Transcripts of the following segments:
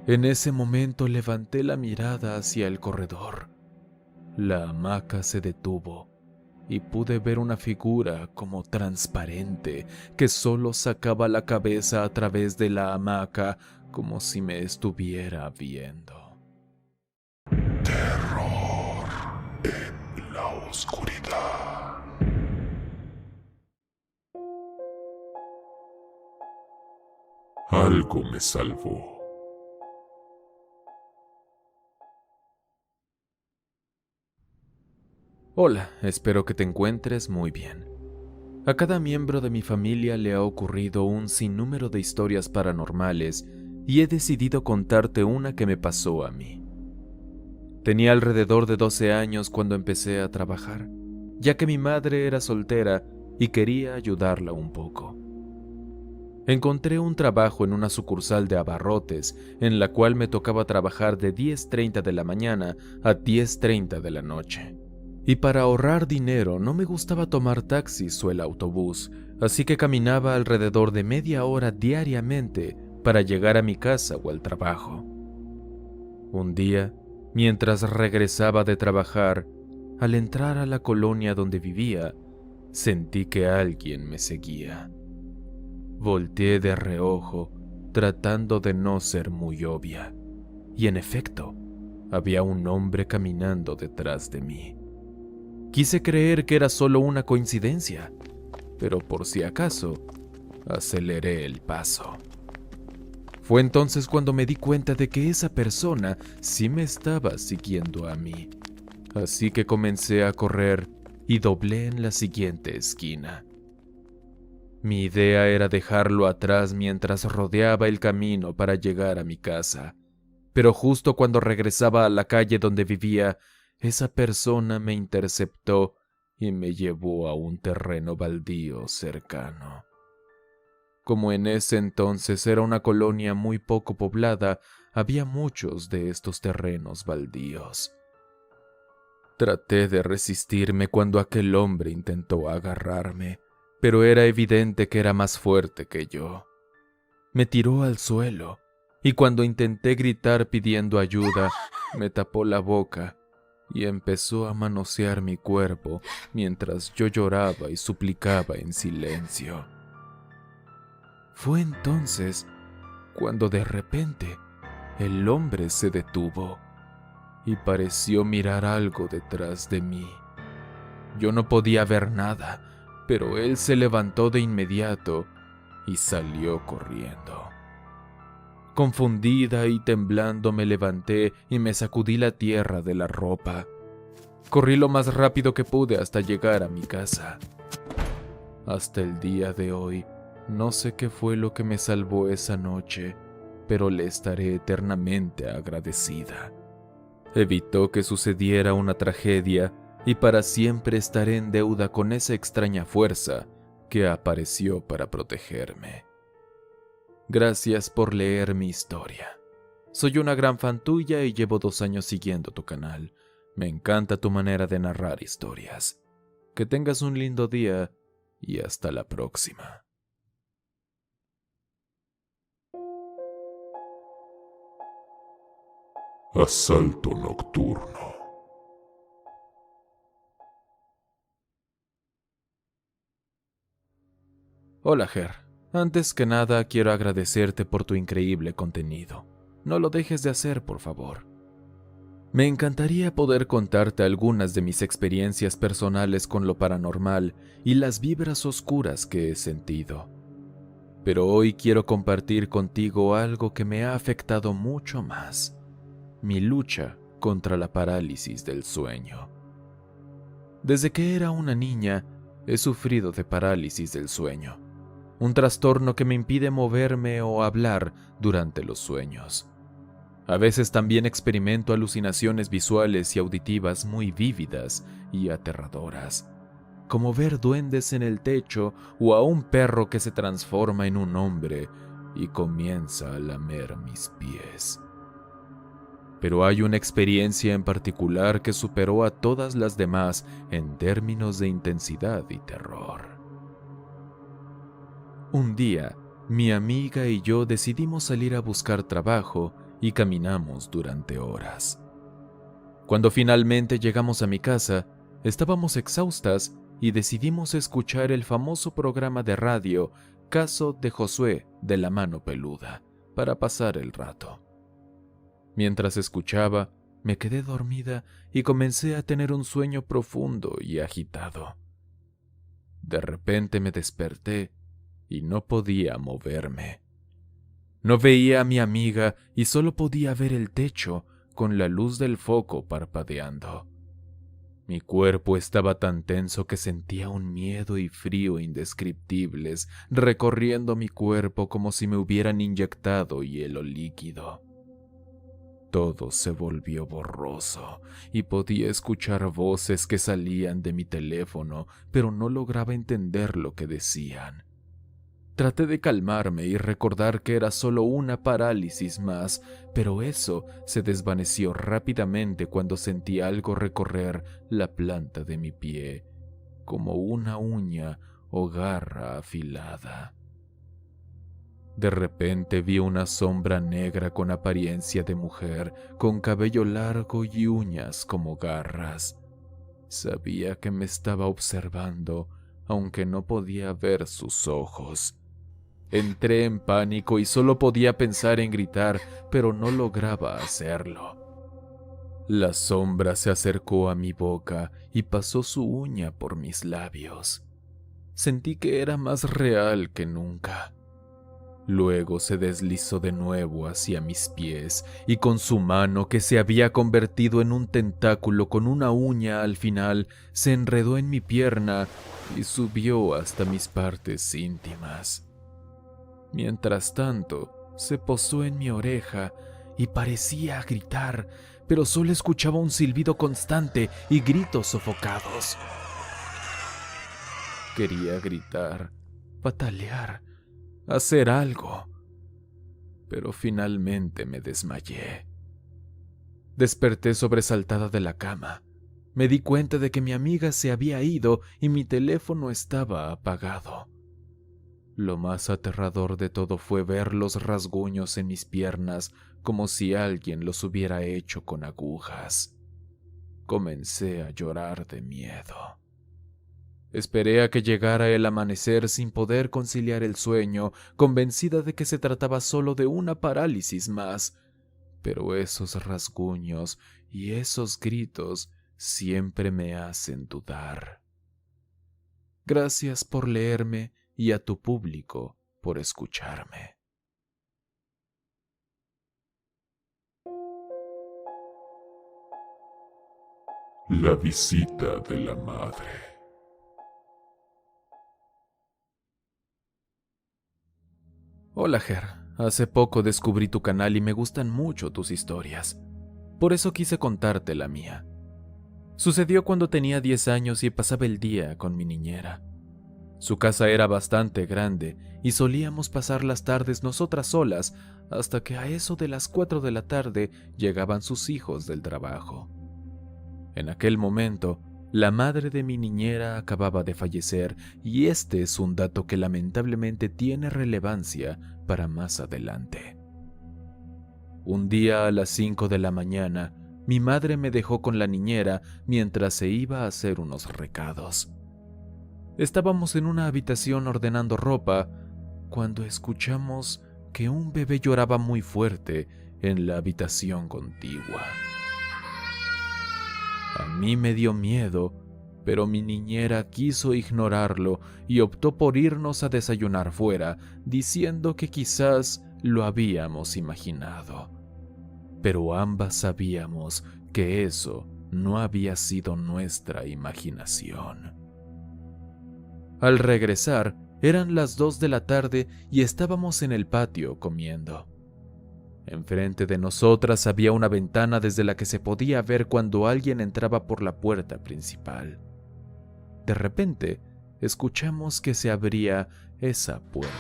En ese momento levanté la mirada hacia el corredor. La hamaca se detuvo y pude ver una figura como transparente que solo sacaba la cabeza a través de la hamaca como si me estuviera viendo. Terror en la oscuridad. Algo me salvó. Hola, espero que te encuentres muy bien. A cada miembro de mi familia le ha ocurrido un sinnúmero de historias paranormales y he decidido contarte una que me pasó a mí. Tenía alrededor de 12 años cuando empecé a trabajar, ya que mi madre era soltera y quería ayudarla un poco. Encontré un trabajo en una sucursal de abarrotes, en la cual me tocaba trabajar de 10:30 de la mañana a 10:30 de la noche. Y para ahorrar dinero no me gustaba tomar taxis o el autobús, así que caminaba alrededor de media hora diariamente para llegar a mi casa o al trabajo. Un día, mientras regresaba de trabajar, al entrar a la colonia donde vivía, sentí que alguien me seguía. Volteé de reojo, tratando de no ser muy obvia, y en efecto, había un hombre caminando detrás de mí. Quise creer que era solo una coincidencia, pero por si acaso, aceleré el paso. Fue entonces cuando me di cuenta de que esa persona sí me estaba siguiendo a mí, así que comencé a correr y doblé en la siguiente esquina. Mi idea era dejarlo atrás mientras rodeaba el camino para llegar a mi casa, pero justo cuando regresaba a la calle donde vivía, esa persona me interceptó y me llevó a un terreno baldío cercano. Como en ese entonces era una colonia muy poco poblada, había muchos de estos terrenos baldíos. Traté de resistirme cuando aquel hombre intentó agarrarme, pero era evidente que era más fuerte que yo. Me tiró al suelo, y cuando intenté gritar pidiendo ayuda, me tapó la boca y empezó a manosear mi cuerpo mientras yo lloraba y suplicaba en silencio. Fue entonces cuando de repente el hombre se detuvo y pareció mirar algo detrás de mí. Yo no podía ver nada, pero él se levantó de inmediato y salió corriendo. Confundida y temblando me levanté y me sacudí la tierra de la ropa. Corrí lo más rápido que pude hasta llegar a mi casa. Hasta el día de hoy, no sé qué fue lo que me salvó esa noche, pero le estaré eternamente agradecida. Evitó que sucediera una tragedia y para siempre estaré en deuda con esa extraña fuerza que apareció para protegerme. Gracias por leer mi historia. Soy una gran fan tuya y llevo 2 años siguiendo tu canal. Me encanta tu manera de narrar historias. Que tengas un lindo día y hasta la próxima. Asalto nocturno. Hola, Ger. Antes que nada, quiero agradecerte por tu increíble contenido. No lo dejes de hacer, por favor. Me encantaría poder contarte algunas de mis experiencias personales con lo paranormal y las vibras oscuras que he sentido. Pero hoy quiero compartir contigo algo que me ha afectado mucho más: mi lucha contra la parálisis del sueño. Desde que era una niña, he sufrido de parálisis del sueño, un trastorno que me impide moverme o hablar durante los sueños. A veces también experimento alucinaciones visuales y auditivas muy vívidas y aterradoras, como ver duendes en el techo o a un perro que se transforma en un hombre y comienza a lamer mis pies. Pero hay una experiencia en particular que superó a todas las demás en términos de intensidad y terror. Un día, mi amiga y yo decidimos salir a buscar trabajo y caminamos durante horas. Cuando finalmente llegamos a mi casa, estábamos exhaustas y decidimos escuchar el famoso programa de radio Caso de Josué de la Mano Peluda para pasar el rato. Mientras escuchaba, me quedé dormida y comencé a tener un sueño profundo y agitado. De repente me desperté y no podía moverme. No veía a mi amiga y solo podía ver el techo con la luz del foco parpadeando. Mi cuerpo estaba tan tenso que sentía un miedo y frío indescriptibles recorriendo mi cuerpo como si me hubieran inyectado hielo líquido. Todo se volvió borroso y podía escuchar voces que salían de mi teléfono, pero no lograba entender lo que decían. Traté de calmarme y recordar que era solo una parálisis más, pero eso se desvaneció rápidamente cuando sentí algo recorrer la planta de mi pie, como una uña o garra afilada. De repente vi una sombra negra con apariencia de mujer, con cabello largo y uñas como garras. Sabía que me estaba observando, aunque no podía ver sus ojos. Entré en pánico y solo podía pensar en gritar, pero no lograba hacerlo. La sombra se acercó a mi boca y pasó su uña por mis labios. Sentí que era más real que nunca. Luego se deslizó de nuevo hacia mis pies y con su mano, que se había convertido en un tentáculo con una uña al final, se enredó en mi pierna y subió hasta mis partes íntimas. Mientras tanto, se posó en mi oreja y parecía gritar, pero solo escuchaba un silbido constante y gritos sofocados. Quería gritar, patalear, hacer algo, pero finalmente me desmayé. Desperté sobresaltada de la cama. Me di cuenta de que mi amiga se había ido y mi teléfono estaba apagado. Lo más aterrador de todo fue ver los rasguños en mis piernas como si alguien los hubiera hecho con agujas. Comencé a llorar de miedo. Esperé a que llegara el amanecer sin poder conciliar el sueño, convencida de que se trataba solo de una parálisis más, pero esos rasguños y esos gritos siempre me hacen dudar. Gracias por leerme y a tu público por escucharme. La visita de la madre. Hola Ger, hace poco descubrí tu canal y me gustan mucho tus historias. Por eso quise contarte la mía. Sucedió cuando tenía 10 años y pasaba el día con mi niñera. Su casa era bastante grande y solíamos pasar las tardes nosotras solas hasta que a eso de las 4 de la tarde llegaban sus hijos del trabajo. En aquel momento, la madre de mi niñera acababa de fallecer y este es un dato que lamentablemente tiene relevancia para más adelante. Un día a las 5 de la mañana, mi madre me dejó con la niñera mientras se iba a hacer unos recados. Estábamos en una habitación ordenando ropa cuando escuchamos que un bebé lloraba muy fuerte en la habitación contigua. A mí me dio miedo, pero mi niñera quiso ignorarlo y optó por irnos a desayunar fuera, diciendo que quizás lo habíamos imaginado. Pero ambas sabíamos que eso no había sido nuestra imaginación. Al regresar, eran las 2 de la tarde y estábamos en el patio comiendo. Enfrente de nosotras había una ventana desde la que se podía ver cuando alguien entraba por la puerta principal. De repente, escuchamos que se abría esa puerta.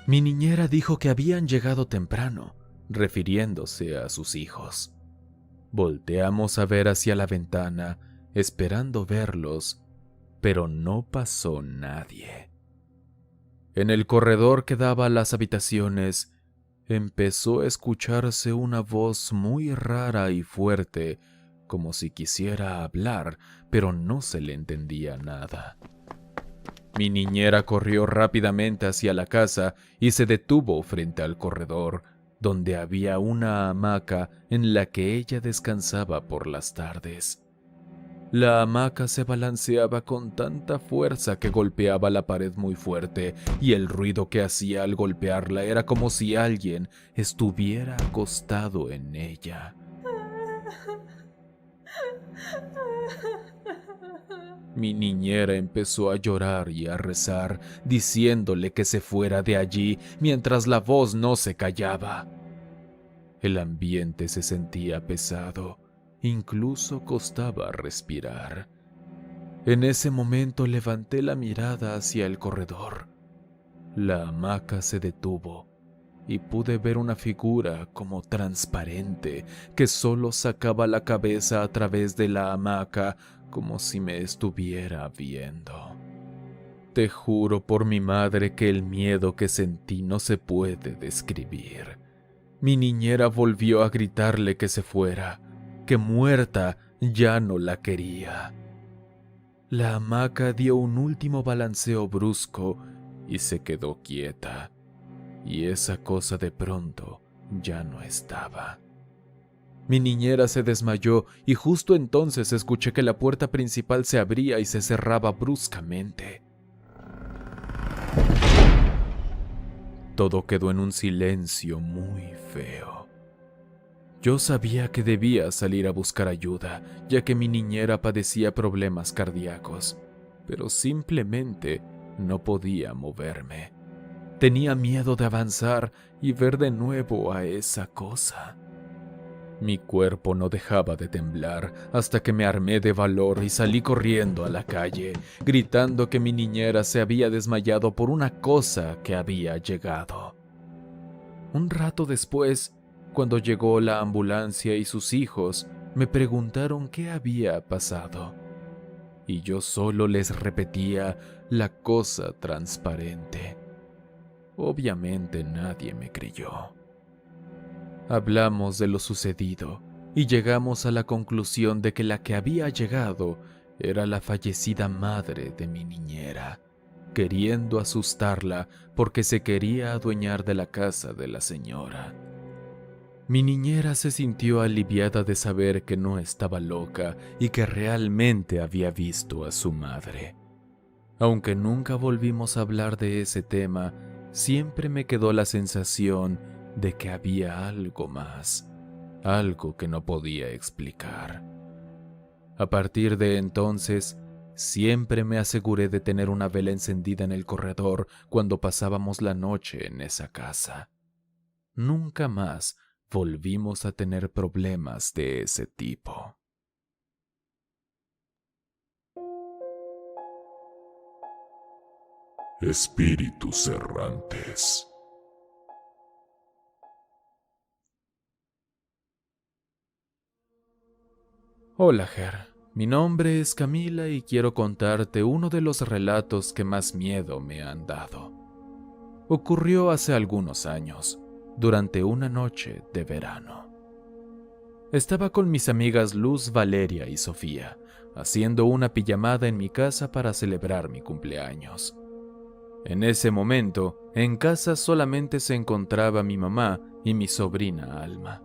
Mi niñera dijo que habían llegado temprano, refiriéndose a sus hijos. Volteamos a ver hacia la ventana, esperando verlos, pero no pasó nadie. En el corredor que daba a las habitaciones, empezó a escucharse una voz muy rara y fuerte, como si quisiera hablar, pero no se le entendía nada. Mi niñera corrió rápidamente hacia la casa y se detuvo frente al corredor, donde había una hamaca en la que ella descansaba por las tardes. La hamaca se balanceaba con tanta fuerza que golpeaba la pared muy fuerte, y el ruido que hacía al golpearla era como si alguien estuviera acostado en ella. Mi niñera empezó a llorar y a rezar, diciéndole que se fuera de allí mientras la voz no se callaba. El ambiente se sentía pesado, incluso costaba respirar. En ese momento levanté la mirada hacia el corredor. La hamaca se detuvo y pude ver una figura como transparente que solo sacaba la cabeza a través de la hamaca como si me estuviera viendo. Te juro por mi madre que el miedo que sentí no se puede describir. Mi niñera volvió a gritarle que se fuera, que muerta ya no la quería. La hamaca dio un último balanceo brusco y se quedó quieta, y esa cosa de pronto ya no estaba. Mi niñera se desmayó y justo entonces escuché que la puerta principal se abría y se cerraba bruscamente. Todo quedó en un silencio muy feo. Yo sabía que debía salir a buscar ayuda, ya que mi niñera padecía problemas cardíacos, pero simplemente no podía moverme. Tenía miedo de avanzar y ver de nuevo a esa cosa. Mi cuerpo no dejaba de temblar hasta que me armé de valor y salí corriendo a la calle, gritando que mi niñera se había desmayado por una cosa que había llegado. Un rato después, cuando llegó la ambulancia y sus hijos, me preguntaron qué había pasado. Y yo solo les repetía la cosa transparente. Obviamente nadie me creyó. Hablamos de lo sucedido y llegamos a la conclusión de que la que había llegado era la fallecida madre de mi niñera, queriendo asustarla porque se quería adueñar de la casa de la señora. Mi niñera se sintió aliviada de saber que no estaba loca y que realmente había visto a su madre. Aunque nunca volvimos a hablar de ese tema, siempre me quedó la sensación de que había algo más, algo que no podía explicar. A partir de entonces, siempre me aseguré de tener una vela encendida en el corredor cuando pasábamos la noche en esa casa. Nunca más volvimos a tener problemas de ese tipo. Espíritus errantes. Hola, Ger. Mi nombre es Camila y quiero contarte uno de los relatos que más miedo me han dado. Ocurrió hace algunos años, durante una noche de verano. Estaba con mis amigas Luz, Valeria y Sofía, haciendo una pijamada en mi casa para celebrar mi cumpleaños. En ese momento, en casa solamente se encontraba mi mamá y mi sobrina Alma.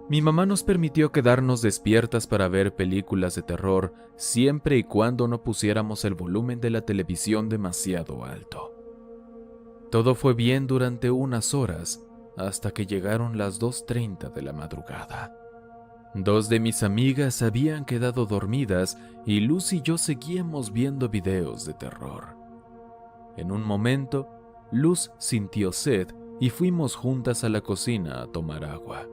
Mi mamá nos permitió quedarnos despiertas para ver películas de terror siempre y cuando no pusiéramos el volumen de la televisión demasiado alto. Todo fue bien durante unas horas, hasta que llegaron las 2:30 de la madrugada. Dos de mis amigas habían quedado dormidas y Luz y yo seguíamos viendo videos de terror. En un momento, Luz sintió sed y fuimos juntas a la cocina a tomar agua.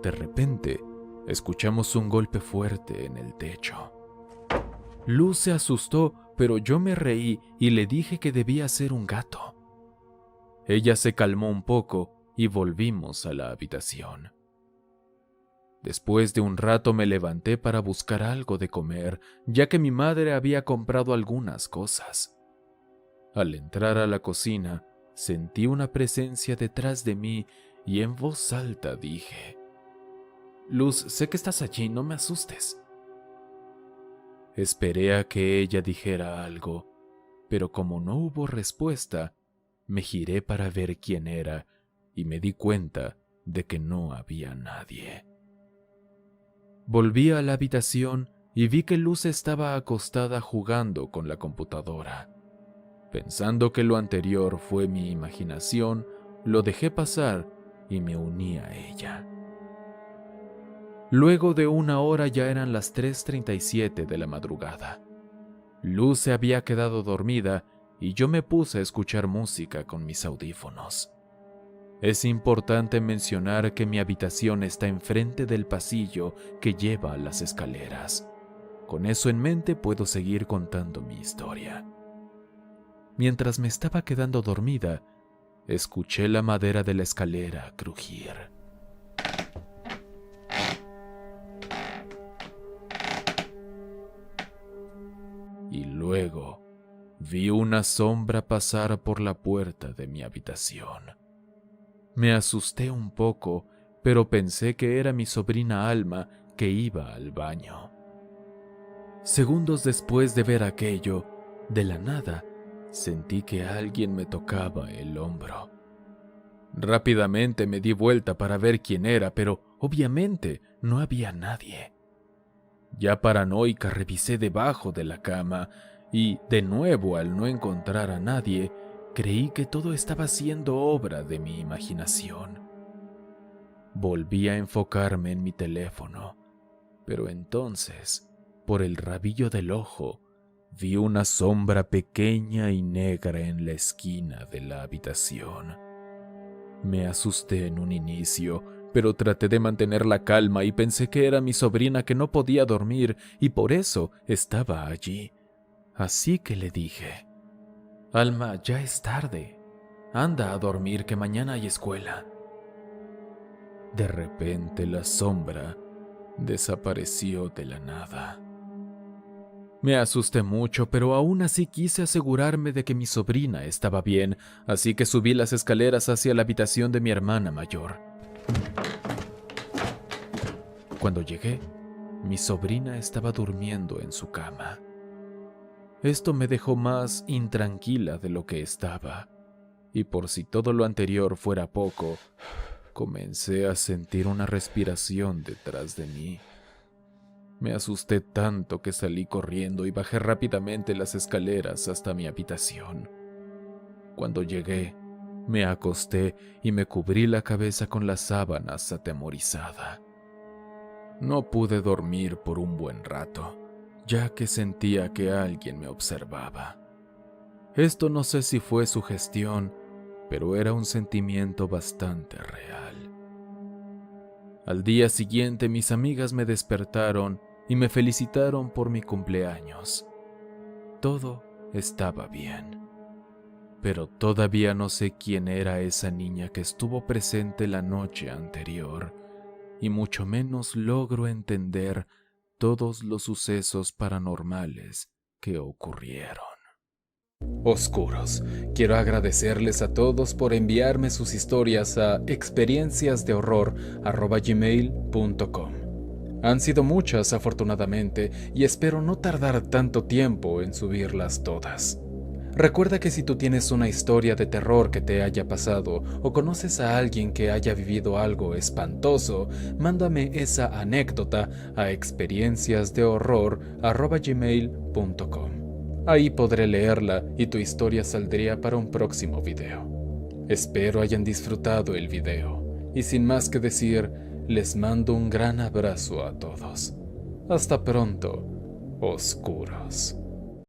De repente, escuchamos un golpe fuerte en el techo. Luz se asustó, pero yo me reí y le dije que debía ser un gato. Ella se calmó un poco y volvimos a la habitación. Después de un rato me levanté para buscar algo de comer, ya que mi madre había comprado algunas cosas. Al entrar a la cocina, sentí una presencia detrás de mí y en voz alta dije: «Luz, sé que estás allí, no me asustes». Esperé a que ella dijera algo, pero como no hubo respuesta, me giré para ver quién era y me di cuenta de que no había nadie. Volví a la habitación y vi que Luz estaba acostada jugando con la computadora. Pensando que lo anterior fue mi imaginación, lo dejé pasar y me uní a ella. Luego de una hora ya eran las 3:37 de la madrugada. Luz se había quedado dormida y yo me puse a escuchar música con mis audífonos. Es importante mencionar que mi habitación está enfrente del pasillo que lleva a las escaleras. Con eso en mente puedo seguir contando mi historia. Mientras me estaba quedando dormida, escuché la madera de la escalera crujir. Y luego vi una sombra pasar por la puerta de mi habitación. Me asusté un poco, pero pensé que era mi sobrina Alma que iba al baño. Segundos después de ver aquello, de la nada, sentí que alguien me tocaba el hombro. Rápidamente me di vuelta para ver quién era, pero obviamente no había nadie. Ya paranoica revisé debajo de la cama y, de nuevo al no encontrar a nadie, creí que todo estaba siendo obra de mi imaginación. Volví a enfocarme en mi teléfono, pero entonces, por el rabillo del ojo, vi una sombra pequeña y negra en la esquina de la habitación. Me asusté en un inicio, pero traté de mantener la calma y pensé que era mi sobrina que no podía dormir y por eso estaba allí. Así que le dije: «Alma, ya es tarde. Anda a dormir que mañana hay escuela». De repente la sombra desapareció de la nada. Me asusté mucho, pero aún así quise asegurarme de que mi sobrina estaba bien, así que subí las escaleras hacia la habitación de mi hermana mayor. Cuando llegué, mi sobrina estaba durmiendo en su cama. Esto me dejó más intranquila de lo que estaba, y por si todo lo anterior fuera poco, comencé a sentir una respiración detrás de mí. Me asusté tanto que salí corriendo y bajé rápidamente las escaleras hasta mi habitación. Cuando llegué, me acosté y me cubrí la cabeza con las sábanas atemorizada. No pude dormir por un buen rato, ya que sentía que alguien me observaba. Esto no sé si fue sugestión, pero era un sentimiento bastante real. Al día siguiente mis amigas me despertaron y me felicitaron por mi cumpleaños. Todo estaba bien, pero todavía no sé quién era esa niña que estuvo presente la noche anterior, y mucho menos logro entender todos los sucesos paranormales que ocurrieron. Oscuros, quiero agradecerles a todos por enviarme sus historias a experienciasdehorror@gmail.com. Han sido muchas, afortunadamente, y espero no tardar tanto tiempo en subirlas todas. Recuerda que si tú tienes una historia de terror que te haya pasado o conoces a alguien que haya vivido algo espantoso, mándame esa anécdota a experienciasdehorror@gmail.com. Ahí podré leerla y tu historia saldría para un próximo video. Espero hayan disfrutado el video y sin más que decir, les mando un gran abrazo a todos. Hasta pronto, oscuros.